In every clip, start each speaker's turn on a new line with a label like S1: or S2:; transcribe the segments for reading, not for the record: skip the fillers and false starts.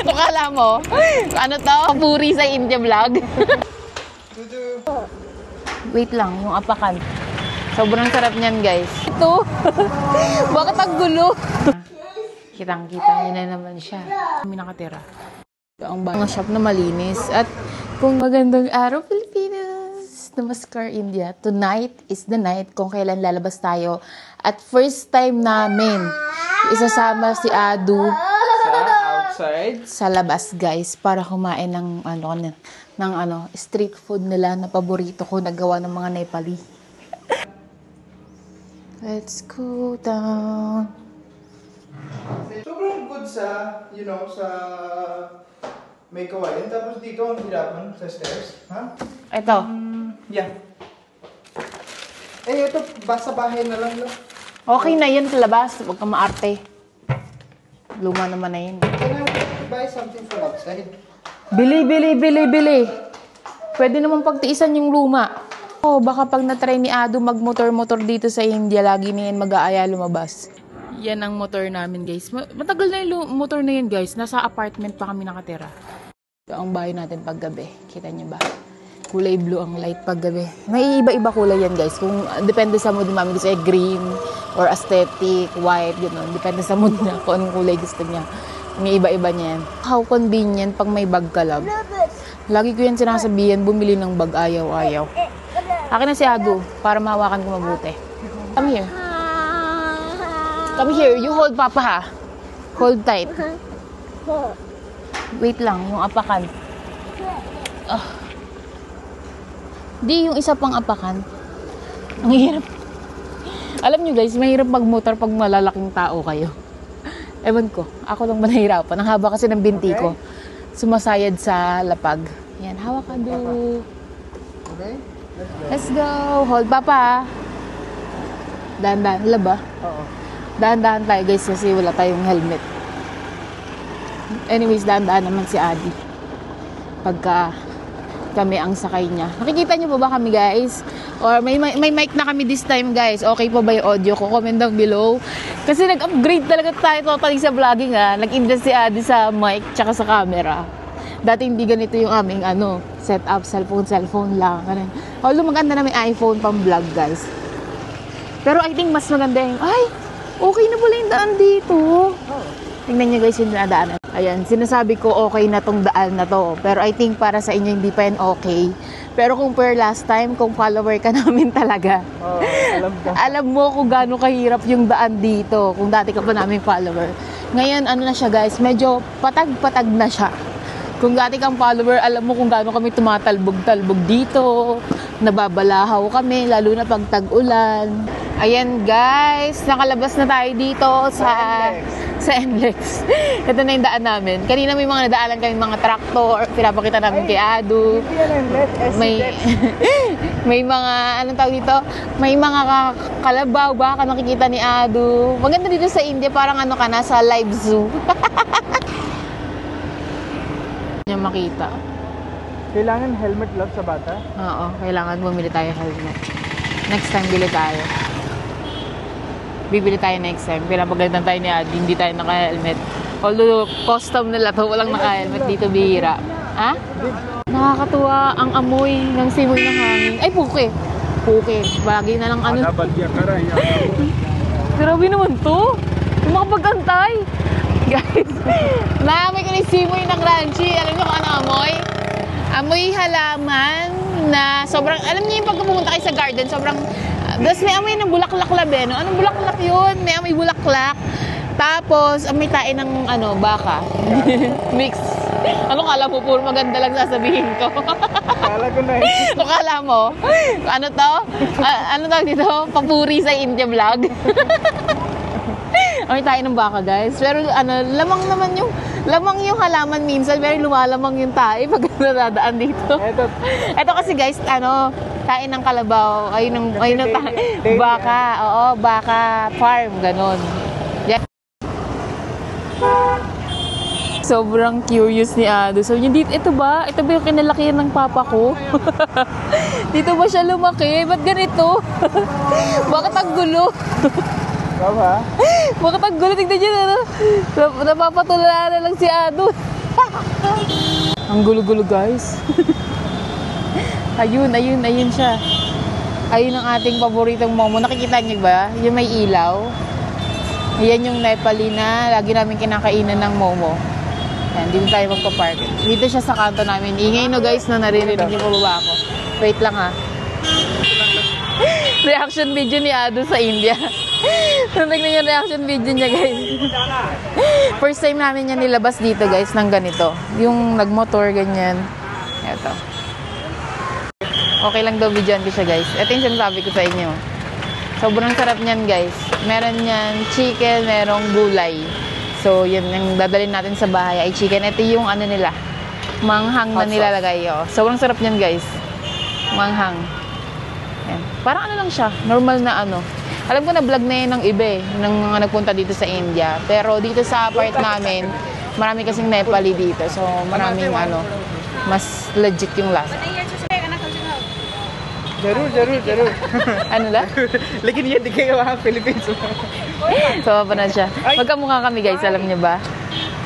S1: Kala mo? Ano to? Papuri sa India vlog? Wait lang, yung apakan. Sobrang sarap niyan, guys. Ito. Bakit ang gulo? Kitang-kita niyo na naman siya. Kami nakatira. Ito ang mga shop na malinis. At kung magandang araw, Pilipinas, Namaskar, India. Tonight is the night kung kailan lalabas tayo. At first time namin, isasama si Adu
S2: outside
S1: sa labas, guys, para kumain ng street food nila na paborito ko na gawa ng mga Nepali. Let's go down.
S2: Sobrang good sa, sa may kawain. Tapos dito ang hirapan sa stairs. Ha?
S1: Ito.
S2: Yeah. Ito, basta bahay na lang.
S1: Okay na yan sa labas. Huwag kang maarte. Luma naman na yun.
S2: Can I buy something from outside?
S1: Bili. Pwede naman pagtiisan yung luma. Oh, baka pag na-try ni Adu mag-motor-motor dito sa India, lagi na yan mag-aaya lumabas. Yan ang motor namin, guys. Matagal na yung motor na yan, guys. Nasa apartment pa kami nakatira. Ito ang bahay natin paggabi. Kita niyo ba? Kulay blue ang light paggabi. May iba-iba kulay yan, guys. Kung depende sa mood namin, gusto green or aesthetic, white, gano'n. Depende sa mood niya kung anong kulay gusto niya. May iba-iba niya yan. How convenient pag may bag ka lang. Lagi ko yan sinasabihan, bumili ng bag, ayaw. Akin na si Adu, para mahawakan ko mabuti. Come here. Come here. You hold Papa, ha? Hold tight. Wait lang, yung apakan. Di, yung isa pang apakan. Ang hirap. Alam nyo, guys, mahirap magmotor pag malalaking tao kayo. Ewan ko, ako lang ba nahirapan? Ang haba kasi ng binti ko. Sumasayad sa lapag. Yan, hawak ka, Adu.
S2: Okay.
S1: Let's go. Hold Papa. Dahan-dahan. Wala ba?
S2: Oo.
S1: Dahan-dahan tayo, guys, kasi wala tayong helmet. Anyways, dahan-dahan naman si Adi. Pagka kami ang sakay niya. Nakikita niyo pa ba kami, guys? Or may mic na kami this time, guys. Okay pa ba yung audio ko? Comment down below. Kasi nag-upgrade talaga tayo totally sa vlogging, ha. Nag-invest si Adi sa mic tsaka sa camera. Dati hindi ganito yung aming setup, cellphone lang. Although maganda na may iPhone pang vlog, guys. Pero I think mas maganda yung, okay na pala yung daan dito. Tingnan nyo, guys, yung daanan. Ayan, sinasabi ko okay na tong daan na to. Pero I think para sa inyo hindi pa yan okay. Pero kung per last time, kung follower ka namin talaga, alam mo kung gaano kahirap yung daan dito. Kung dati ka pa namin follower. Ngayon, na siya, guys, medyo patag-patag na siya. Kung dati kang follower, alam mo kung gaano kami tumatalbog-talbog dito. Nababalahaw kami, lalo na pag tag-ulan. Ayan, guys, nakalabas na tayo dito sa NLEX. Ito na yung daan namin. Kanina may mga nadaanan kami mga traktor, pinapakita namin kay Adu. May mga, anong tawag dito? May mga kalabaw, baka nakikita ni Adu. Maganda dito sa India, parang ka na sa live zoo. Niya makita.
S2: Kailangan helmet lang sa bata?
S1: Oo, kailangan bumili tayo helmet. Next time bili tayo. Bibili tayo next time. Pinapagalitan tayo ni Adi, hindi tayo naka-helmet. Although custom nila to, walang naka-helmet dito, bihira. Ha? Nakakatuwa ang amoy ng simoy ng hangin. Ay, puke. Bagay na lang Grabe naman to. Yung makapagkantay. Guys, naamoy ko yung simoy ng crunchy. Alam niyo kung ano amoy? Amoy halaman na sobrang, alam niyo yung pagka pumunta kayo sa garden, sobrang, tapos may amoy ng bulaklak labi, no? Anong bulaklak yun? May amoy bulaklak. Tapos, amoy tayo ng, baka. Mix. Ano kala mo? Puro maganda lang sasabihin ko.
S2: Kala ko na eh.
S1: Kala mo? Ano to? Ano tawag dito? Papuri sa India vlog. Amoy tayo ng baka, guys. Pero lamang yung halaman minsan, pero lumalamang yung tae pag nadadaan dito. Ito kasi, guys, tae ng kalabaw, baka, baka farm, ganon. Yeah. Sobrang curious ni Ado. So, ito ba yung kinalakihan ng papa ko? Dito ba siya lumaki? Ba't ganito? Bakit ang gulo?
S2: Bakit
S1: ang gulo? Tignan nyo, napapatulala na lang si Ado. Ang gulo-gulo guys. Ayun siya. Ayun ang ating paboritong momo. Nakikita niyo ba? Yung may ilaw. Ayan yung Nepali na lagi namin kinakainan ng momo. Yan, dito tayo magpa-park. Dito siya sa kanto namin. Ingay no guys, no, naririnig niyo po ba ako? Wait lang ha. Reaction video ni Ado sa India. Tignan yung reaction video niya guys. First time namin niya nilabas dito guys ng ganito. Yung nagmotor ganyan. Ito. Okay lang daw videoan ko siya guys. Ito yung sinasabi ko sa inyo. Sobrang sarap niyan guys. Meron niyan chicken, merong gulay. So yun yung dadalhin natin sa bahay ay chicken. Ito yung ano nila. Manghang na nilalagay. Oh. Sobrang sarap niyan guys. Manghang. Yan. Parang ano lang siya. Normal na ano. Alam ko na vlog na yun ng iba ng mga nagpunta dito sa India. Pero dito sa part namin, marami kasing Nepali dito. So maraming ano, mas legit yung lasa.
S2: जरूर
S1: Ano la?
S2: लेकिन ये दिखेगा वहाँ Philippines में
S1: So pa na siya. Magkamukha kami guys, alam niyo ba?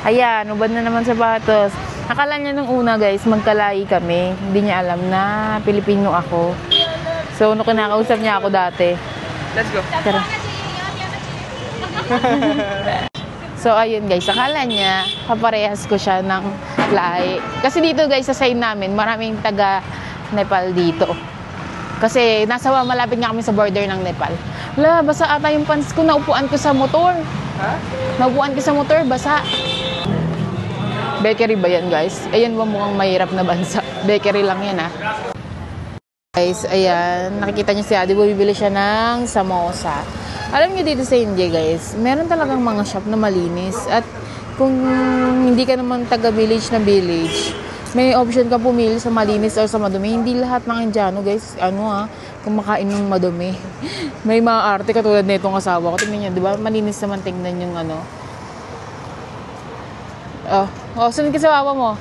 S1: Ayan, ubad na naman sapatos. Akala niya nung una guys, magkalahi kami. Hindi niya alam na Pilipino ako. So, nung kinakausap niya ako dati.
S2: Let's go.
S1: Tara. So, ayun guys, akala niya kaparehas ko siya ng lahi. Kasi dito guys, sa side namin, maraming taga Nepal dito. Kasi malapit nga kami sa border ng Nepal. Wala, basa ata yung pants ko, naupuan ko sa motor.
S2: Ha?
S1: Naupuan ko sa motor, basa. Bakery ba yan guys? Ayan ba mukhang mahirap na bansa? Bakery lang yan Guys, ayan, nakikita niyo si Adi, bumibili siya ng samosa. Alam niyo dito sa India guys, meron talagang mga shop na malinis. At kung hindi ka naman taga-village na village, may option ka pumili sa malinis o sa madumi. Hindi lahat ng Indiano guys, kumakain ng madumi. May mga arte katulad na itong asawa ko. Tingnan niyo, di ba? Malinis naman tingnan yung ano. Sunod ka sa papa mo.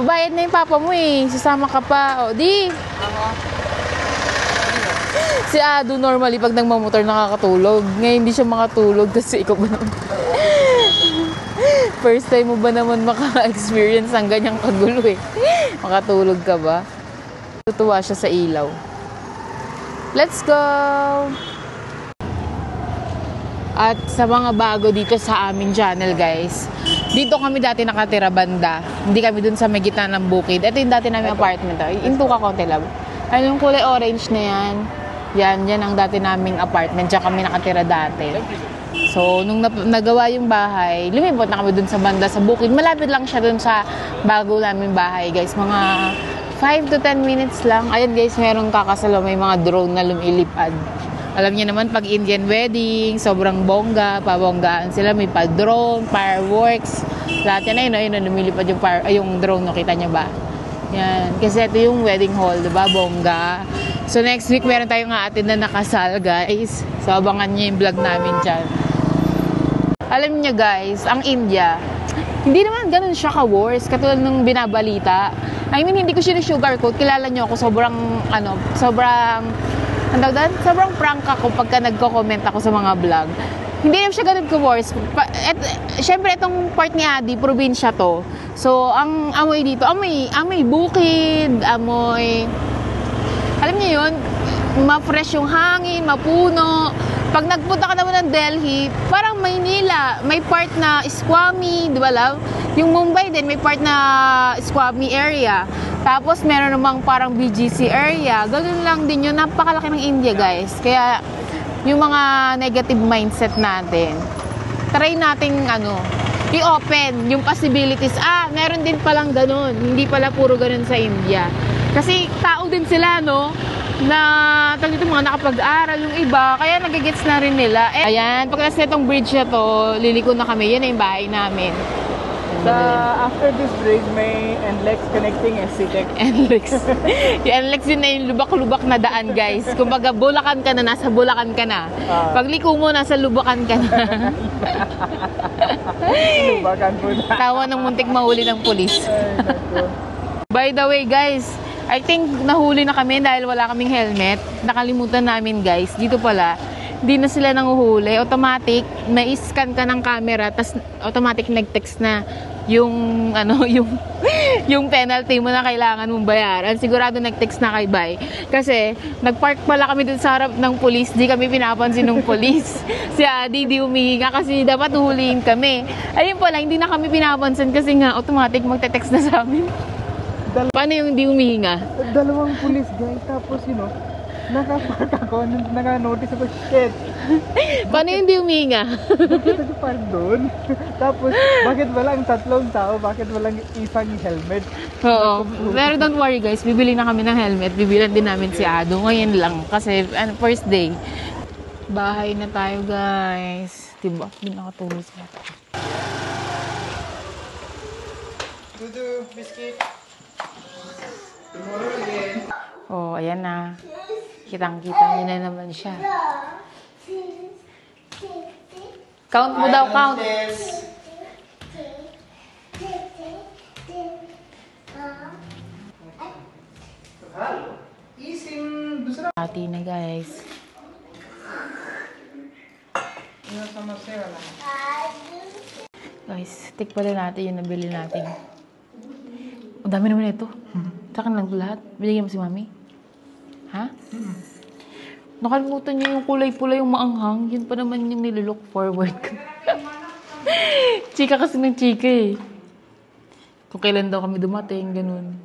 S1: Babayad na yung papa mo sasama ka pa. Di. Si Ado normally pag nagmamotor nakakatulog. Ngayon hindi siya makatulog kasi ikaw ba naman? First time mo ba naman maka-experience ang ganyang kagulo Makatulog ka ba? Tutuwa siya sa ilaw. Let's go! At sa mga bago dito sa aming channel guys, dito kami dati nakatira banda. Hindi kami dun sa may gitna ng bukid. Ito yung dati namin apartment. Into ka konti lang. Ano yung kulay orange na yan? Yan ang dati naming apartment. Diyan kami nakatira dati. So, nung nagawa yung bahay, lumipot na kami dun sa banda, sa bukid. Malapit lang siya dun sa bago namin bahay, guys. Mga 5 to 10 minutes lang. Ayan, guys, meron kakasalo. May mga drone na lumilipad. Alam niyo naman, pag Indian wedding, sobrang bongga, pabonggaan sila. May pa-drone, fireworks. Lahat yan, ayun, lumilipad yung drone, no? Kita niyo ba? Yan. Kasi ito yung wedding hall, diba? Bongga. So, next week, meron tayong atin na nakasal, guys. So, abangan niyo yung vlog namin dyan. Alam niyo guys, ang India, hindi naman ganun siya ka-worse katulad ng binabalita. I mean, hindi ko siya sugarcoat. Kilala niyo ako, sobrang prank ako pagka nagko-comment ako sa mga vlog. Hindi naman siya ganun ka-worse. Siyempre, itong part ni Adi, probinsya to. So, ang amoy dito, amoy bukid, alam niyo yun, ma-fresh yung hangin, mapuno. Pag nagpunta ka naman ng Delhi, parang Maynila, may part na Swami, di ba love? Yung Mumbai din, may part na Swami area. Tapos meron namang parang BGC area. Ganun lang din yun. Napakalaki ng India guys. Kaya yung mga negative mindset natin, try nating i-open yung possibilities. Meron din palang ganun. Hindi pala puro ganun sa India. Kasi tao din sila, na mga nakapag-aral yung iba, kaya nagigets na rin nila. Ayan, pagkatapos itong bridge na to, liliko na kami. Yan yung bahay namin.
S2: After this bridge, may NLEX connecting SCTech.
S1: NLEX. Yung NLEX yun na yung lubak-lubak na daan, guys. Kumbaga, Bulacan ka na, nasa Bulacan ka na. Pagliko mo, nasa Lubacan ka na.
S2: Lubacan po na.
S1: Tawa ng muntik mahuli ng pulis. By the way, guys, I think nahuli na kami dahil wala kaming helmet. Nakalimutan namin guys. Dito pala, hindi na sila nanguhuli. Automatic, may scan ka ng camera, tas automatic nag-text na yung ano, yung penalty mo na kailangan mong bayaran. Sigurado nag-text na kay Bay. Kasi nagpark pala kami dun sa harap ng police, di kami pinapansin ng police. Si Adi di umihinga kasi dapat huhulihin kami. Ayun pala, hindi na kami pinapansin kasi nga automatic magte-text na sa amin. Paano yung di umihinga?
S2: Dalawang pulis guys, tapos nakapark ako, naka-notice ako, shit!
S1: Paano yung di umihinga?
S2: Bakit nag-park doon? Tapos, bakit walang tatlong tao? Bakit walang isang helmet?
S1: Oo. Pero don't worry guys, bibili na kami ng helmet. Bibilan din namin si Ado. Ngayon lang. Kasi first day. Bahay na tayo guys. Diba? Hindi nakatulog sa ito.
S2: Dudu, biscuit. Tomorrow again.
S1: Oh, ayan na. Kitang-kita niyo na naman siya. Count mo daw, count. Ati na guys. Guys, tik pala natin yung nabili natin. Ang dami naman ito. Sa akin lang lahat. Binigyan mo si Mami? Ha? Nakalimutan niyo yung kulay-pula yung maanghang. Yun pa naman yung nililook forward ko. Chika kasi ng chika eh. Kung kailan daw kami dumating, ganun.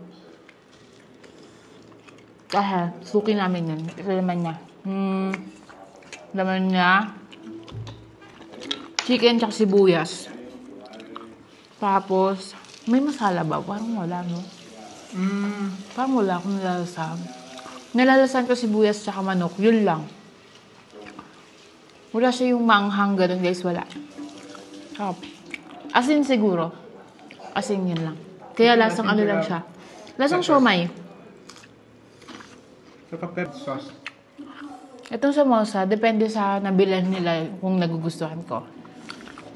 S1: Suki namin yan. Ito laman niya. Laman niya. Chicken tsaka sibuyas. Tapos, may masala ba? Parang wala, no? Parang wala akong nalalasan. Nalalasan ko sibuyas tsaka manok. Yun lang. Wala siya yung manghang ganun, guys. Wala. Asin siguro. Asin yun lang. Kaya lasang ano lang siya. Lasang siomay.
S2: Saka pepper sauce.
S1: Itong samosa, depende sa nabilan nila kung nagugustuhan ko.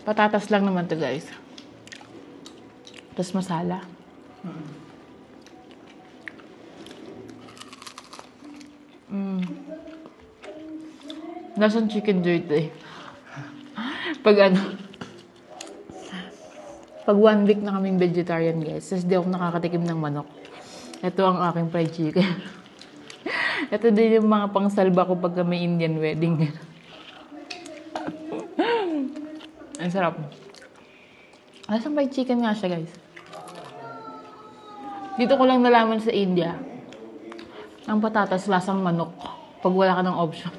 S1: Patatas lang naman to guys. Tapos masala. Lasang chicken dirty. Pag 1 week na kaming vegetarian guys, tapos di ako nakakatikim ng manok. Ito ang aking fried chicken. Ito din yung mga pangsalba ko pagka may Indian wedding. Ang sarap. Lasang fried chicken nga siya guys. Dito ko lang nalaman sa India, ang patatas lasang manok pag wala ka ng option.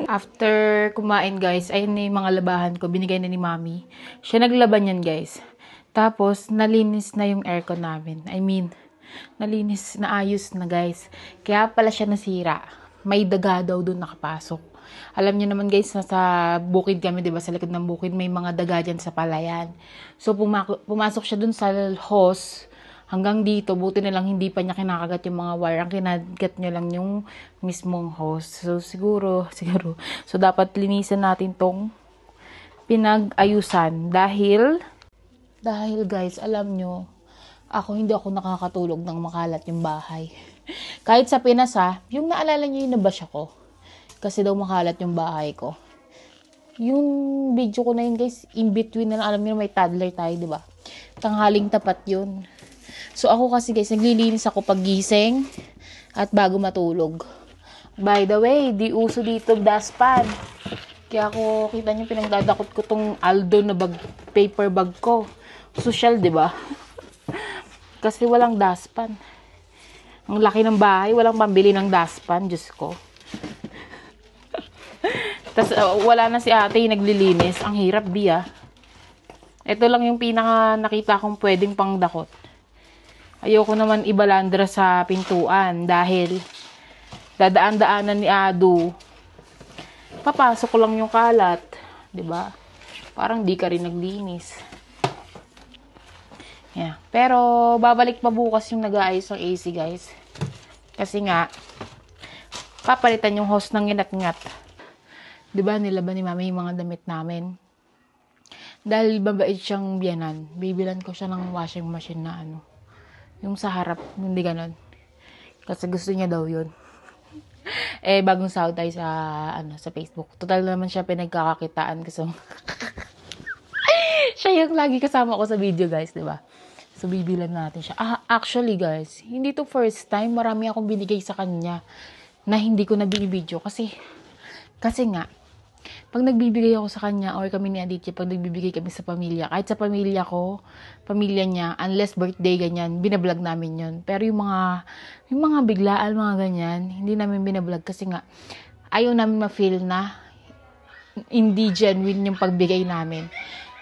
S1: After kumain guys, ayun na yung mga labahan ko. Binigay na ni Mami. Siya naglaban yan guys. Tapos, nalinis na yung aircon namin. Nalinis, naayos na guys. Kaya pala siya nasira. May daga daw doon nakapasok. Alam niyo naman guys, nasa bukid kami, diba? Sa likod ng bukid, may mga daga dyan sa palayan. So, pumasok siya doon sa hose. Hanggang dito, buti na lang hindi pa niya kinakagat yung mga wire. Ang kinagat niya lang yung mismong hose. So, siguro. So, dapat linisan natin tong pinag-ayusan. Dahil guys, alam nyo, hindi ako nakakatulog ng makalat yung bahay. Kahit sa Pinas yung naalala nyo yung nabash ako. Kasi daw makalat yung bahay ko. Yung video ko na yun guys, in between na lang, alam nyo may toddler tayo, diba? Tanghaling tapat yun. So ako kasi guys, naglilinis ako pag gising at bago matulog. By the way, di uso dito dustpan. Kaya ako, kita nyo, pinagdadakot ko tong Aldo na paper bag ko. Social, di ba? Kasi walang dustpan. Ang laki ng bahay, walang pambili ng dustpan. Diyos ko. Tapos wala na si ate yung naglilinis. Ang hirap diya. Ito lang yung pinaka nakita kong pwedeng pangdakot. Ayoko naman ibalandra sa pintuan dahil dadaan-daanan ni Ado. Papasok ko lang yung kalat, 'di ba? Parang di ka rin naglinis. Yeah. Pero babalik pa bukas yung nag-aayos ng AC, guys. Kasi nga papalitan yung hose ng inat-ngat. 'Di ba nilaban ni Mama yung mga damit namin? Dahil babait siyang biyanan, bibilan ko siya ng washing machine na yung sa harap, hindi ganon. Kasi gusto niya daw yun. Bagong sahod tayo sa, sa Facebook. Total naman siya pinagkakakitaan kasi Siya yung lagi kasama ko sa video, guys, di ba? So, bibilan natin siya. Actually, guys, hindi to first time. Marami akong binigay sa kanya na hindi ko na binibidyo. Kasi nga, pag nagbibigay ako sa kanya or kami ni Aditya, pag nagbibigay kami sa pamilya, kahit sa pamilya ko, pamilya niya, unless birthday, ganyan, binablog namin yun. Pero yung mga biglaan, mga ganyan, hindi namin binablog kasi nga, ayaw namin ma-feel na hindi genuine yung pagbigay namin.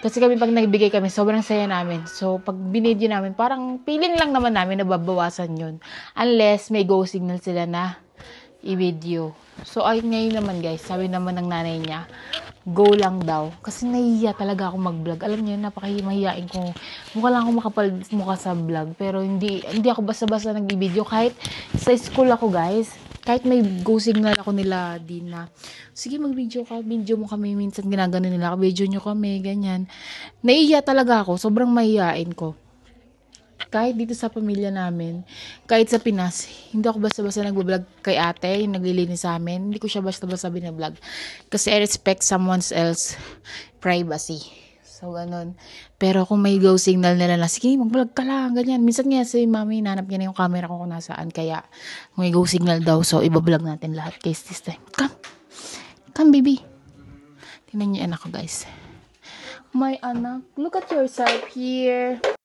S1: Kasi kami pag nagbigay kami, sobrang saya namin. So, pag binidyo namin, parang feeling lang naman namin na babawasan yun. Unless may go signal sila na i-video. So, ay ngayon naman guys, sabi naman ng nanay niya, go lang daw. Kasi nahihiya talaga ako mag-vlog. Alam niyo, napakahimahiyain ko. Mukha lang ako makapal mukha sa vlog. Pero hindi ako basta-basta nag-video. Kahit sa school ako guys, kahit may go signal ako nila din na, sige mag-video ka, video mo kami, minsan ginagano nila, video nyo kami, ganyan. Naiiya talaga ako, sobrang mahihain ko. Kahit dito sa pamilya namin, kahit sa Pinas, hindi ako basta-basta nag-vlog kay ate, yung naglilinis sa amin, hindi ko siya basta-basta binablog. Kasi I respect someone else privacy. So, ganun. Pero kung may go signal nila na, sige, mag-vlog ka lang, ganyan. Minsan nga si mami, nanap niya na yung camera ko kung nasaan. Kaya, kung may go signal daw, so, ibablog natin lahat. Guys, this time. Come, baby. Tingnan niyo yung anak ko, guys. My anak, look at yourself here.